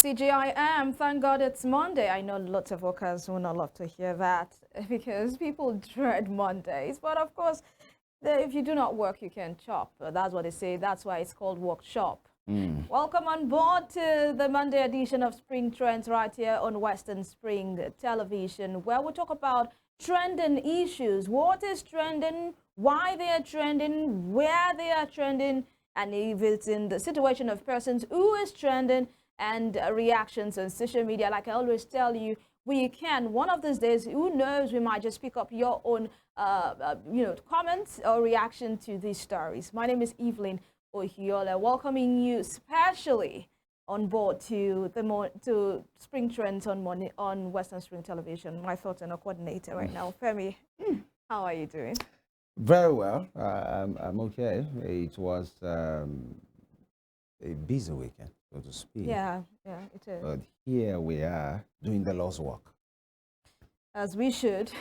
CGIM, thank God it's Monday. I know lots of workers will not love to hear that because people dread Mondays. But of course, if you do not work, you can chop. That's what they say. That's why it's called workshop. Welcome on board to the Monday edition of Spring Trends right here on Western Spring Television, where we talk about trending issues. What is trending, why they are trending, where they are trending, and if it's in the situation of persons who is trending, and reactions on social media. Like I always tell you, we can, one of these days, who knows, we might just pick up your own comments or reaction to these stories. My name is Evelyn Ohiola, welcoming you specially on board to to Spring Trends on Western Spring Television. My thoughts and a coordinator right now. Femi, how are you doing? Very well. I'm okay. It was a busy weekend, so to speak. Yeah, it is. But here we are doing the Lord's work. As we should.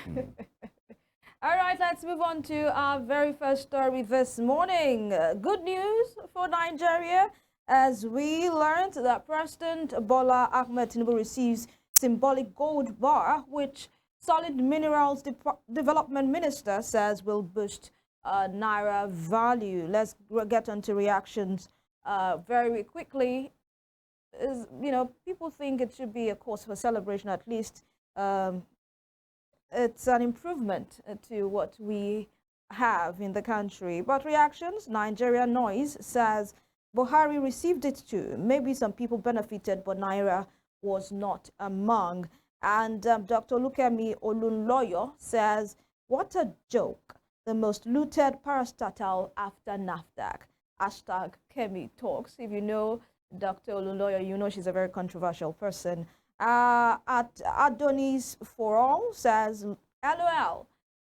All right, let's move on to our very first story this morning. Good news for Nigeria, as we learned that President Bola Ahmed Tinubu receives symbolic gold bar, which Solid Minerals Development Minister says will boost Naira value. Let's get on to reactions very quickly. People think it should be a cause for celebration, at least. It's an improvement to what we have in the country. But reactions, Nigeria Noise says Buhari received it too. Maybe some people benefited, but Naira was not among. And Dr. Lukemi Olunloyo says, what a joke. The most looted parastatal after NAFDAC. Hashtag Kemi Talks. If you know Dr. Olunloyo, you know she's a very controversial person. At Adonis For All says, LOL,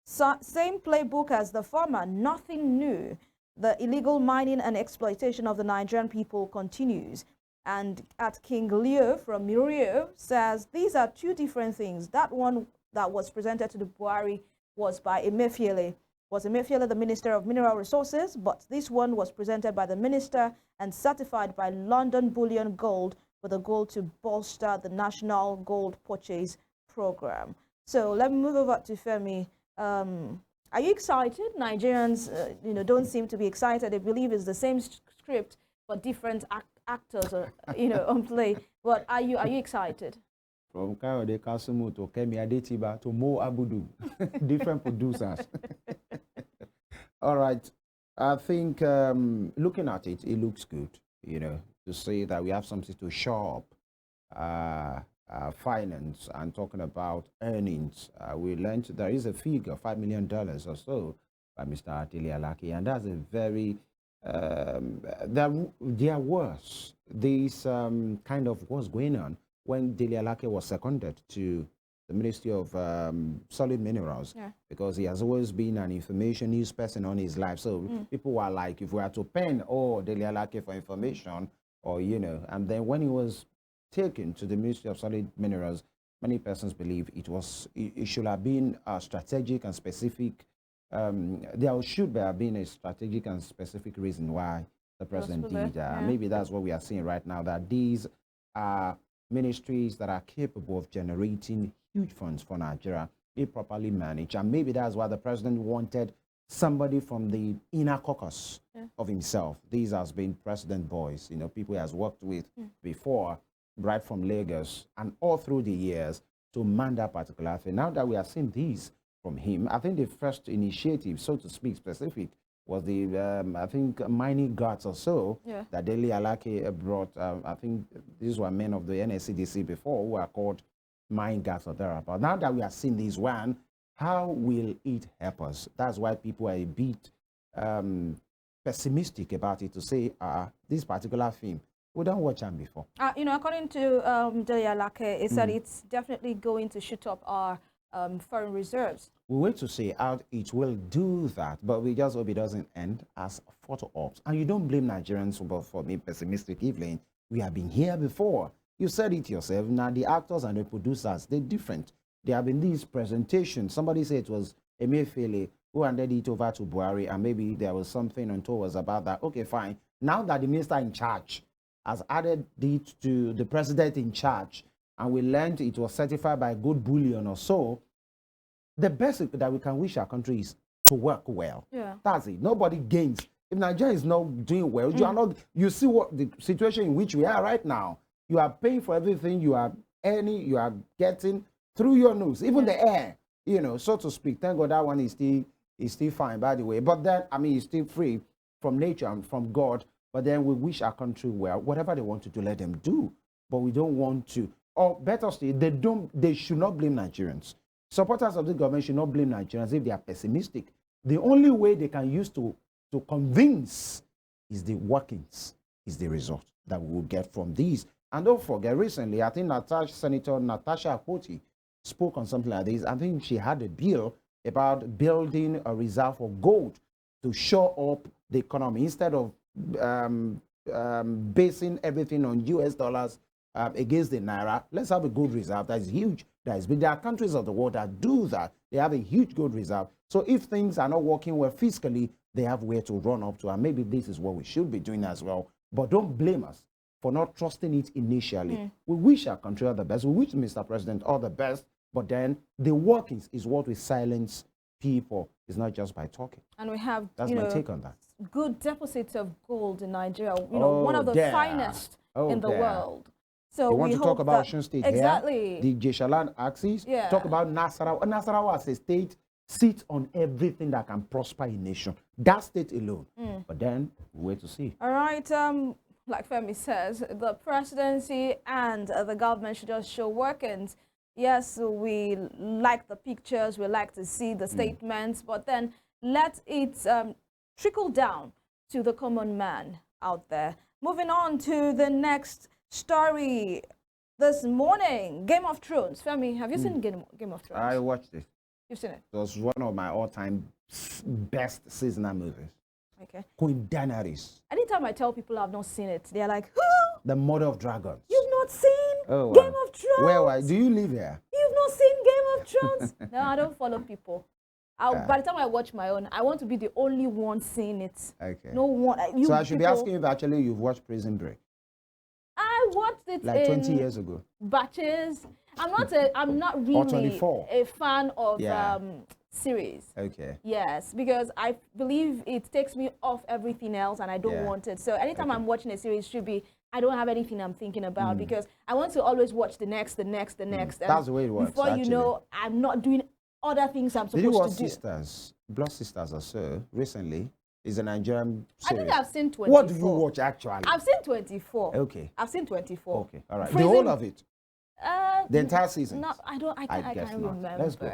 same playbook as the former, nothing new. The illegal mining and exploitation of the Nigerian people continues. And at King Leo from Murio says, these are two different things. That one that was presented to the Buhari was by Emefiele. Was Emefiele the Minister of Mineral Resources? But this one was presented by the Minister and certified by London Bullion Gold with a goal to bolster the National Gold Purchase Program. So let me move over to Femi. Are you excited? Nigerians, don't seem to be excited. They believe it's the same script but different actors, on play. But are you excited? From Kayode Kasumu to Kemi Adetiba to Mo Abudu, different producers. All right. I think looking at it, it looks good, to say that we have something to show up finance and talking about earnings. We learned there is a figure, $5 million or so, by Mr. Atili Alaki, and that's a very, there was this kind of what's going on when Dele Alake was seconded to the Ministry of Solid Minerals, because he has always been an information news person on his life. So people were like, if we had to pen, Dele Alake for information, or, and then when he was taken to the Ministry of Solid Minerals, many persons believe it should have been strategic and specific. There should have been a strategic and specific reason why the president did. Maybe that's what we are seeing right now, that these are ministries that are capable of generating huge funds for Nigeria if properly managed. And maybe that's why the president wanted somebody from the inner caucus of himself. These has been president boys, people he has worked with before, right from Lagos, and all through the years to man that particular thing. Now that we are seeing these from him, I think the first initiative, so to speak, specific, was the, I think, mining guards or so that Dele Alake brought. I think these were men of the NSCDC before who are called mine guards or thereabout. Now that we are seeing this one, how will it help us? That's why people are a bit pessimistic about it, to say this particular film, we don't watch them before. According to Dele Alake, it said it's definitely going to shoot up our foreign reserves. We wait to see how it will do that, but we just hope it doesn't end as photo ops. And you don't blame Nigerians for being pessimistic, Evelyn. We have been here before. You said it yourself. Now the actors and the producers, they're different. There have been these presentations. Somebody said it was Emefiele who handed it over to Buhari, and maybe there was something untoward about that. Okay, fine. Now that the minister in charge has added it to the president in charge, and we learned it was certified by Good Bullion or so, the best that we can wish our country is to work well. Yeah. That's it. Nobody gains. If Nigeria is not doing well, you are not. You see what the situation in which we are right now. You are paying for everything you are earning, you are getting through your nose, even the air, you know, so to speak. Thank God that one is still fine, by the way. But then, I mean, it's still free from nature and from God. But then we wish our country well. Whatever they want to do, let them do. But we don't want to. Or better still, they should not blame Nigerians. Supporters of the government should not blame Nigerians if they are pessimistic. The only way they can use to convince is the workings, is the result that we will get from these. And don't forget, recently, I think Senator Natasha Akpoti spoke on something like this. I think she had a bill about building a reserve for gold to shore up the economy instead of basing everything on US dollars against the naira. Let's have a gold reserve that is huge, that is big. There are countries of the world that do that. They have a huge gold reserve. So if things are not working well fiscally, they have where to run up to, and maybe this is what we should be doing as well. But don't blame us for not trusting it initially. We wish our country all the best. We wish Mr. President all the best, but then the workings is what we silence people. It's not just by talking. And we have, that's my take on that. Good deposits of gold in Nigeria. You know, one of the finest in the world. So you want to talk about Osun State exactly. Here, the Jeshaland axis. Yeah. Talk about Nasarawa. Nasarawa as a state sits on everything that can prosper a nation. That state alone. But then, wait to see. All right. Like Femi says, the presidency and the government should just show workings. Yes, we like the pictures, we like to see the statements, but then let it trickle down to the common man out there. Moving on to the next story this morning, Game of Thrones. Femi, have you seen Game of Thrones? I watched it. You've seen it? It was one of my all-time best seasonal movies. Okay. Queen Daenerys. Anytime I tell people I've not seen it, they're like, the Mother of Dragons. You've not seen Game of Thrones? Where do you live here? You've not seen Game of Thrones? No, I don't follow people. By the time I watch my own, I want to be the only one seeing it. Okay. No one. So I should be asking if actually you've watched Prison Break. I watched it like 20 years ago. Batches. I'm not really a fan of series. Okay. Yes, because I believe it takes me off everything else, and I don't want it. So anytime I'm watching a series, should be I don't have anything I'm thinking about because I want to always watch the next. That's the way it works. Before you know, I'm not doing other things I'm supposed to do. Did you watch Sisters? Blood Sisters or so recently? Is a Nigerian series. I think I've seen 24. What do you watch actually? I've seen 24. Okay. I've seen 24. Okay, all right. The whole of it? The entire season? No, I can't remember. Let's go.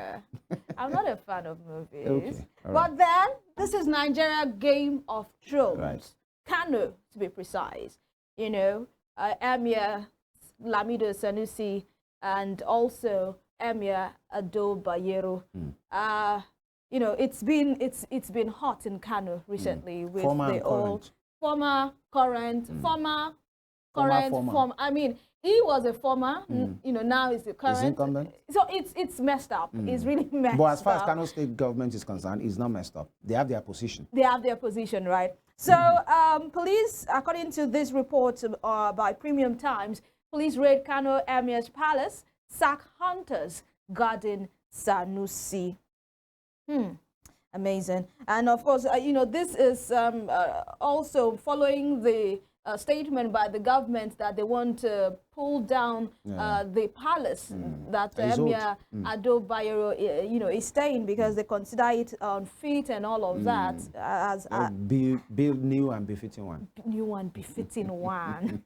I'm not a fan of movies. Okay, but then, this is Nigeria Game of Thrones. Right. Kano, to be precise. You know, Emir Lamido Sanusi and also Emir Ado Bayero. You know, it's been hot in Kano recently with former, current. I mean, he was a former, you know, now he's the current. Is incumbent? So it's messed up. It's really messed up. But as far as Kano State government is concerned, it's not messed up. They have their position. They have their position, right? So police, according to this report by Premium Times, police raid Kano Emir's palace, sack hunters guarding Sanusi. Amazing. And of course, you know, this is also following the statement by the government that they want to pull down the palace that Emir Ado Bayero, you know, is staying because they consider it unfit and all of that as build new and befitting one. New and befitting one.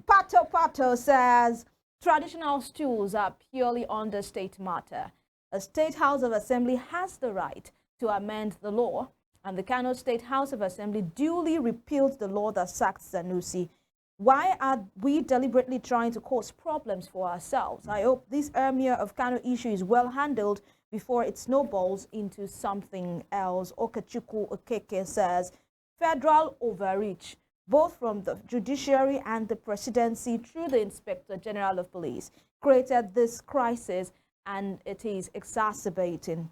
Pato says traditional stools are purely under state matter. A State House of Assembly has the right to amend the law, and the Kano State House of Assembly duly repealed the law that sacked Sanusi. Why are we deliberately trying to cause problems for ourselves? I hope this Emir of Kano issue is well handled before it snowballs into something else. Okechukwu Okeke says, federal overreach, both from the judiciary and the presidency through the Inspector General of Police, created this crisis, and it is exacerbating.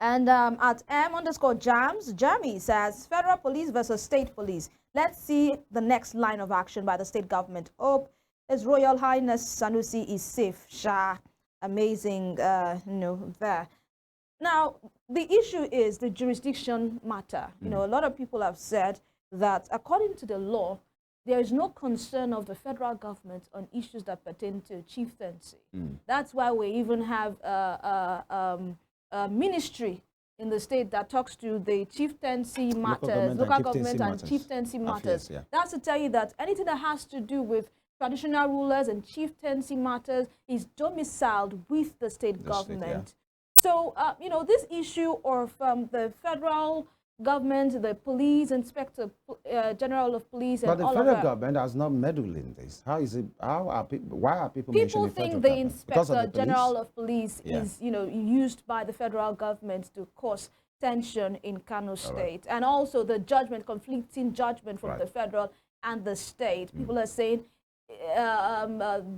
And at M_Jams, Jamie says, federal police versus state police. Let's see the next line of action by the state government. Hope His Royal Highness Sanusi is safe. Shah, amazing, there. Now, the issue is the jurisdiction matter. You know, a lot of people have said that according to the law, there is no concern of the federal government on issues that pertain to chieftaincy. That's why we even have a ministry in the state that talks to the chieftaincy matters, local government and chieftaincy matters. Yeah. That's to tell you that anything that has to do with traditional rulers and chieftaincy matters is domiciled with the state government. So, you know, this issue of the federal government, the police, inspector general of police, but and the all federal of that. government has not meddled in this. How is it? How are people? Why are people? People mentioning think federal the government? Because of inspector the general of police Yeah. is, you know, used by the federal government to cause tension in Kano State, and also the judgment, conflicting judgment from the federal and the state. People are saying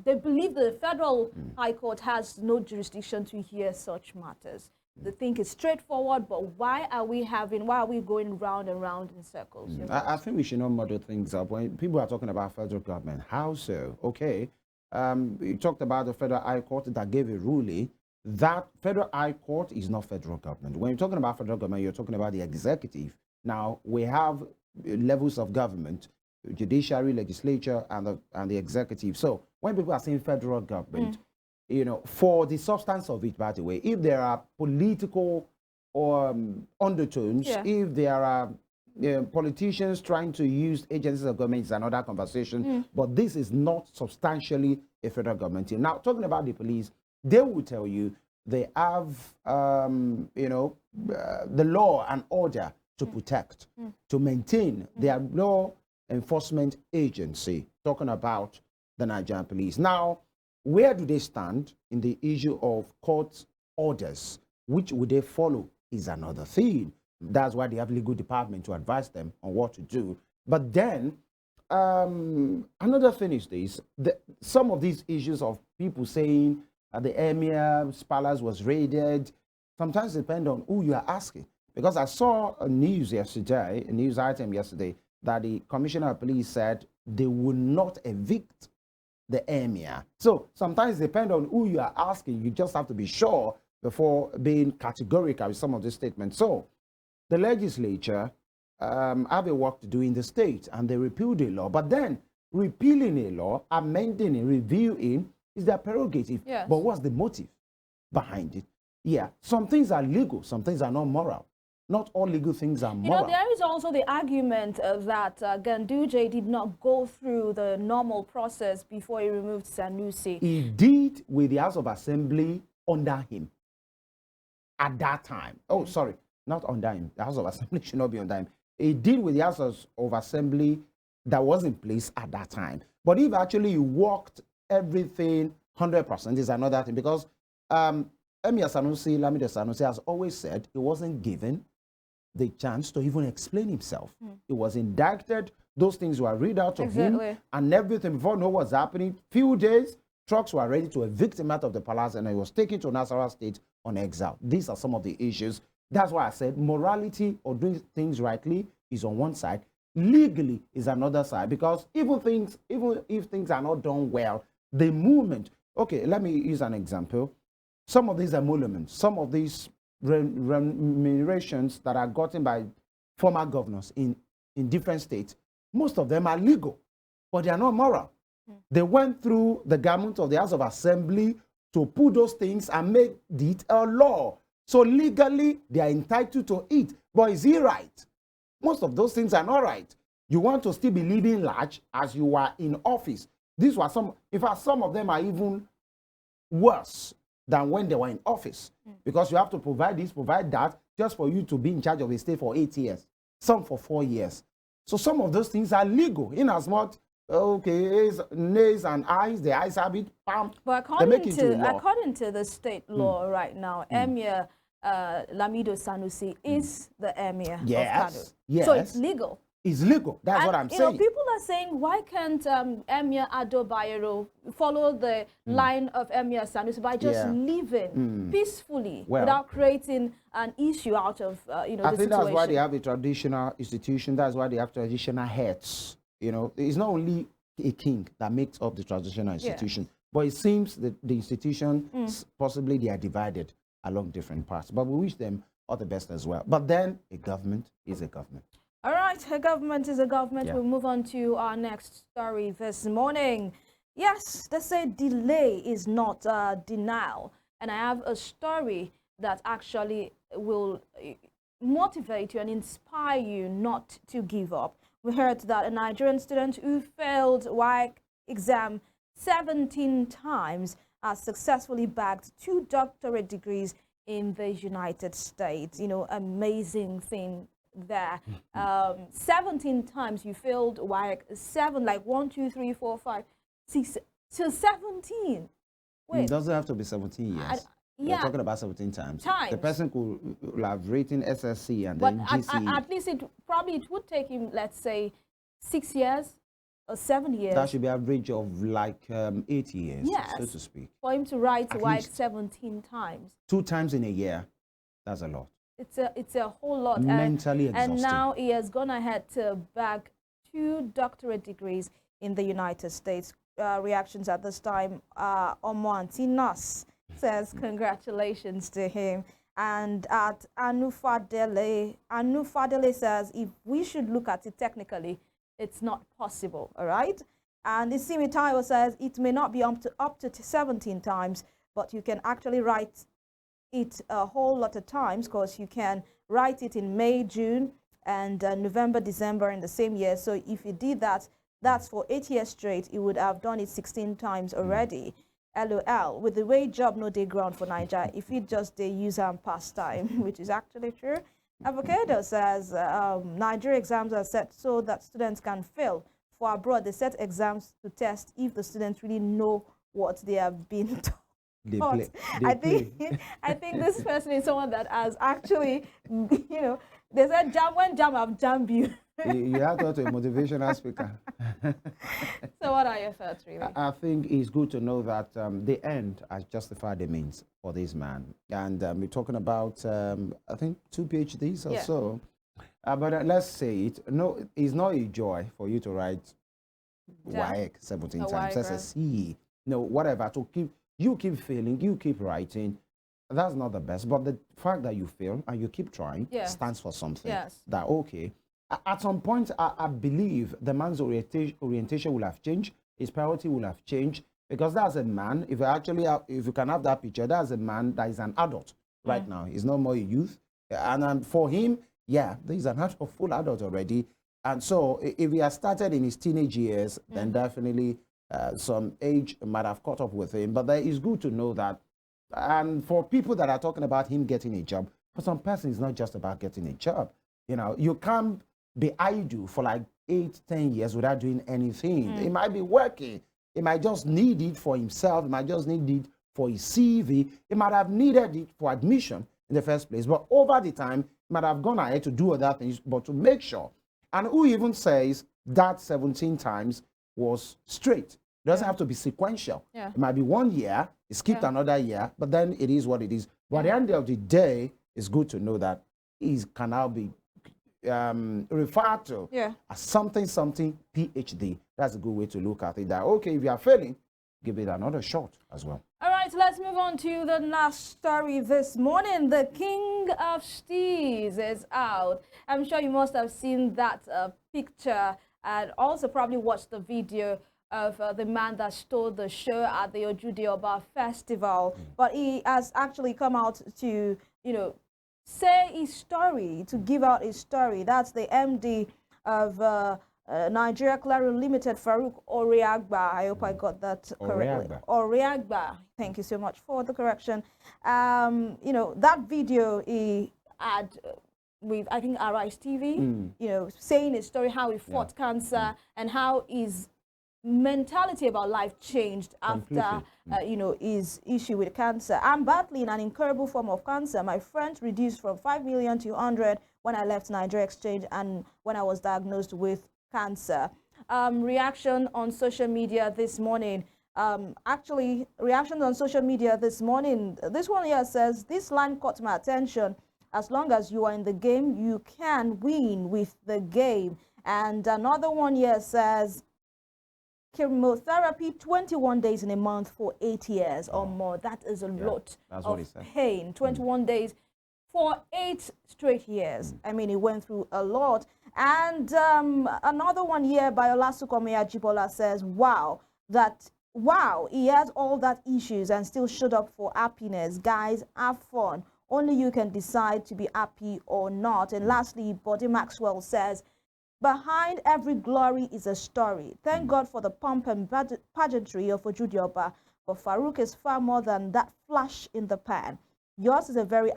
they believe the federal high court has no jurisdiction to hear such matters. They think it's straightforward, but why are we going round and round in circles? I think we should not muddle things up. When people are talking about federal government, how so? Okay, you talked about the federal high court that gave a ruling. That federal high court is not federal government. When you're talking about federal government, you're talking about the executive. Now, we have levels of government, judiciary, legislature, and the executive. So when people are saying federal government, you know, for the substance of it, by the way, if there are political or undertones, if there are politicians trying to use agencies of government, it's another conversation. But this is not substantially a federal government. Now, talking about the police, they will tell you they have, you know, the law and order to protect, to maintain their law enforcement agency, talking about the Nigerian police. Now, where do they stand in the issue of court orders? Which would they follow is another thing. That's why they have legal department to advise them on what to do. But then, another thing is this. Some of these issues of people saying the Emir's palace was raided, sometimes depend on who you are asking. Because I saw a news item yesterday, that the commissioner of police said they would not evict the emir. So sometimes depend on who you are asking. You just have to be sure before being categorical with some of these statements. So the legislature have a work to do in the state, and they repealed a law. But then repealing a law, amending it, reviewing is their prerogative. Yes. But what's the motive behind it? Yeah, some things are legal, some things are not moral. Not all legal things are moral. You know, there is also the argument that Ganduje did not go through the normal process before he removed Sanusi. He did with the House of Assembly under him at that time. Oh, sorry, not under him. The House of Assembly should not be under him. He did with the House of Assembly that was in place at that time. But if actually he worked everything 100% is another thing, because Emir Sanusi, Lamido Sanusi, has always said he wasn't given the chance to even explain himself. He was indicted. Those things were read out of him and everything. Before know what's happening, few days, trucks were ready to evict him out of the palace, and he was taken to Nasarawa State on exile. These are some of the issues. That's why I said morality or doing things rightly is on one side. Legally is another side, because even if things are not done well, the movement. Okay, let me use an example. Some of these emoluments, some of these remunerations that are gotten by former governors in different states, most of them are legal, but they are not moral. They went through the garment of the House of Assembly to put those things and make it a law. So legally, they are entitled to it. But is he right? Most of those things are not right. You want to still be living large as you were in office. These were some, in fact, some of them are even worse than when they were in office, because you have to provide this, provide that, just for you to be in charge of a state for 8 years, some for 4 years. So some of those things are legal, in as much, okay, nays and eyes, the eyes have it, bam, but according to the state law right now, Emir Lamido Sanusi is the Emir of Kano. Yes. So it's legal. is legal. That's what I'm you know, saying. people are saying, why can't Emir Ado Bayero follow the line of Emir Sanusi by just living peacefully without creating an issue out of you know, I the think situation? that's why they have a traditional institution. That's why they have traditional heads. You know, it's not only a king that makes up the traditional institution, but it seems that the institution possibly they are divided along different parts. But we wish them all the best as well. But then a government is a government. All right, a government is a government. We'll move on to our next story this morning. Yes, they say delay is not denial. And I have a story that actually will motivate you and inspire you not to give up. We heard that a Nigerian student who failed WAEC exam 17 times has successfully bagged 2 doctorate degrees in the United States. You know, amazing thing there. 17 times you failed WAEC, 7, like 1, 2, 3, 4, 5, 6 to 17. Wait, It doesn't have to be 17 years. We're talking about 17 times. The person could have written SSC and then GCE. At least it would take him, let's say, 6 years or 7 years. That should be average of like 8 years, so to speak. For him to write WAEC 17 times. 2 times in a year, that's a lot. It's a whole lot. Mentally exhausting. And now he has gone ahead to bag 2 doctorate degrees in the United States. Reactions at this time, Omoanti Nas says congratulations to him. And at Anufadele says if we should look at it technically, it's not possible, all right? And Isimi Taiwo says it may not be up to 17 times, but you can actually write it a whole lot of times, because you can write it in May, June, and November, December in the same year. So if you did that, that's for 8 years straight. You would have done it 16 times already. LOL. With the way job no day ground for Nigeria, if it just they use and pastime, which is actually true. Avocado says Nigeria exams are set so that students can fail. For abroad, they set exams to test if the students really know what they have been taught. I think this person is someone that has actually, you know, they said jam when jam have jammed you. You have to a motivational speaker. So what are your thoughts, really? I think it's good to know that the end has justified the means for this man. And we're talking about, I think, 2 PhDs or so. But let's say it. No, it's not a joy for you to write WAEC 17 times. That's a C. No, whatever. You keep failing, you keep writing. That's not the best. But the fact that you fail and you keep trying stands for something. That, okay. At some point, I believe the man's orientation will have changed. His priority will have changed. Because that's a man, if you can have that picture, that's a man that is an adult right now. He's no more a youth. And for him, he's an adult, full adult already. And so if he has started in his teenage years, then definitely some age might have caught up with him. But it's good to know that. And for people that are talking about him getting a job, for some person, it's not just about getting a job. You know, you can't be idle for like 8-10 years without doing anything. He might be working. He might just need it for himself. He might just need it for his CV. He might have needed it for admission in the first place. But over the time, he might have gone ahead to do other things, but to make sure. And who even says that 17 times was straight? It doesn't have to be sequential. It might be 1 year, it skipped another year, but then it is what it is. But at the end of the day, it's good to know that it can now be referred to as something PhD. That's a good way to look at it. That, okay, if you are failing, give it another shot as well. All right, let's move on to the last story this morning. The King of Steez is out. I'm sure you must have seen that picture and also probably watched the video of the man that stole the show at the Ojude Oba Festival. But he has actually come out to, you know, say his story, to give out his story. That's the MD of Nigeria Claro Limited, Farouk Oriagba. I hope I got that correctly. Oriagba. Thank you so much for the correction. You know, that video he had with, I think, Arise TV, you know, saying his story, how he fought cancer and how he's mentality about life changed after, you know, his issue with cancer. I'm battling an incurable form of cancer. My friend reduced from 5 million to 100 when I left Nigeria Exchange and when I was diagnosed with cancer. Reaction on social media this morning. Actually, reactions on social media this morning. This one here says, this line caught my attention. As long as you are in the game, you can win with the game. And another one here says, chemotherapy 21 days in a month for 8 years or more. That is a lot of pain. 21 days for 8 straight years. I mean, he went through a lot. And another one here by Olasukomi Ajibola says, wow, he has all that issues and still showed up for happiness. Guys, have fun. Only you can decide to be happy or not. And lastly, Body Maxwell says, behind every glory is a story. Thank God for the pomp and pageantry of Ojudioba, but Farouk is far more than that flash in the pan. Yours is a very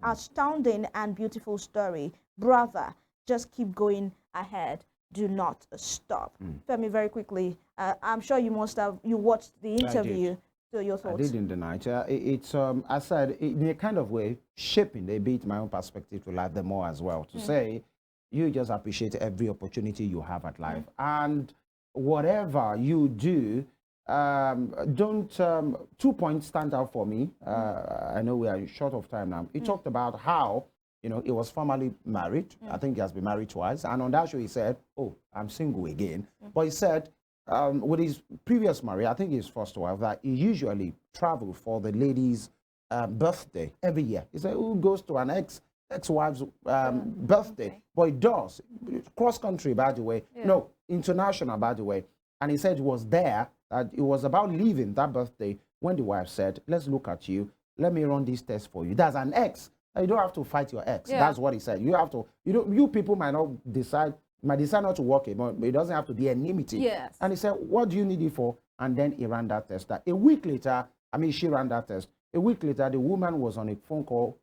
astounding and beautiful story. Brother, just keep going ahead. Do not stop. Femi, very quickly, I'm sure you must have, you watched the interview. So your thoughts? I did in the night. It's, I said, in a kind of way, shaping a bit my own perspective to life the more as well. To say, you just appreciate every opportunity you have at life. And whatever you do, don't, 2 points stand out for me. I know we are short of time now. He talked about how, you know, he was formerly married. I think he has been married twice. And on that show, he said, oh, I'm single again. But he said, with his previous marriage, I think his first wife, that he usually traveled for the lady's birthday every year. He said, who goes to an ex-wife's birthday? But he does. Cross-country, by the way. No, international, by the way. And he said it was there, that it was about leaving that birthday when the wife said, let's look at you. Let me run this test for you. That's an ex. You don't have to fight your ex. That's what he said. You have to, you people might decide not to work it, but it doesn't have to be enmity. And he said, what do you need it for? And then he ran that test. A week later, I mean, she ran that test. A week later, the woman was on a phone call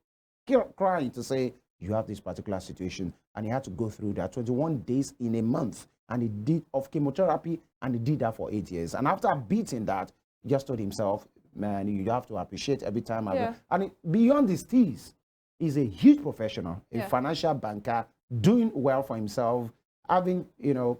crying to say, you have this particular situation. And he had to go through that 21 days in a month. And he did of chemotherapy, and he did that for 8 years. And after beating that, he just told himself, man, you have to appreciate every time I go. And beyond his teeth, he's a huge professional, a financial banker, doing well for himself, having, you know,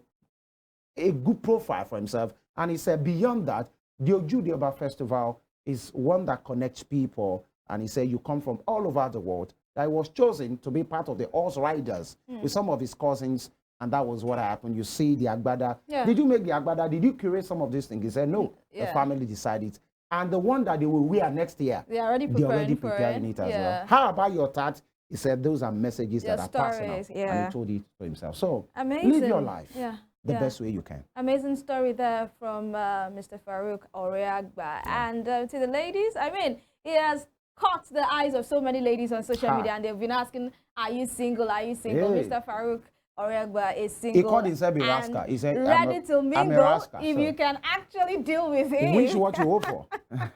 a good profile for himself. And he said, beyond that, the Ojudioba Festival is one that connects people. And he said, you come from all over the world. That he was chosen to be part of the horse riders with some of his cousins. And that was what happened. You see the Agbada. Did you make the Agbada? Did you curate some of these things? He said, no, the family decided. And the one that they will wear next year, they're already preparing it as well. How about your tat? He said, those are messages that are personal. And he told it to himself. So live your life the best way you can. Amazing story there from Mr. Farouk Oreagba. And to the ladies, I mean, he has caught the eyes of so many ladies on social media, and they've been asking, are you single? Are you single? Mr. Farouk Oreagba is single. He called himself a rascal. He said, ready to mingle rascal, if you can actually deal with him. Wish what you hope for.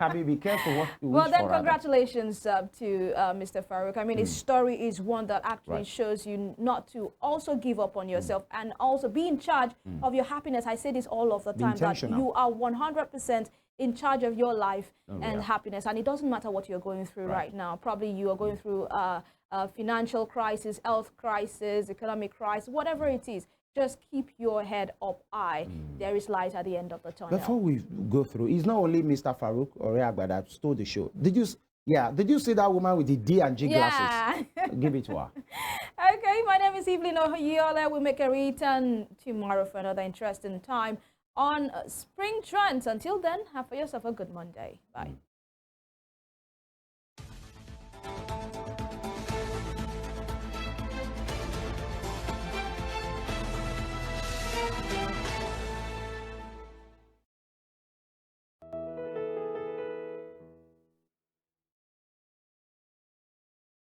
I mean, be careful what you wish for. Well, then congratulations to Mr. Farouk. I mean, his story is one that actually shows you not to also give up on yourself and also be in charge of your happiness. I say this all of the time, that you are 100% in charge of your life and happiness. And it doesn't matter what you're going through right now. Probably you are going through financial crisis, health crisis, economic crisis, whatever it is. Just keep your head up high. There is light at the end of the tunnel. Before we go through, it's not only Mr. Farouk Oreagba that stole the show. Did you see that woman with the D and G glasses? Give it to her. Okay, my name is Evelyn Ohoyola. We make a return tomorrow for another interesting time on Spring Trends. Until then, have for yourself a good Monday. Bye.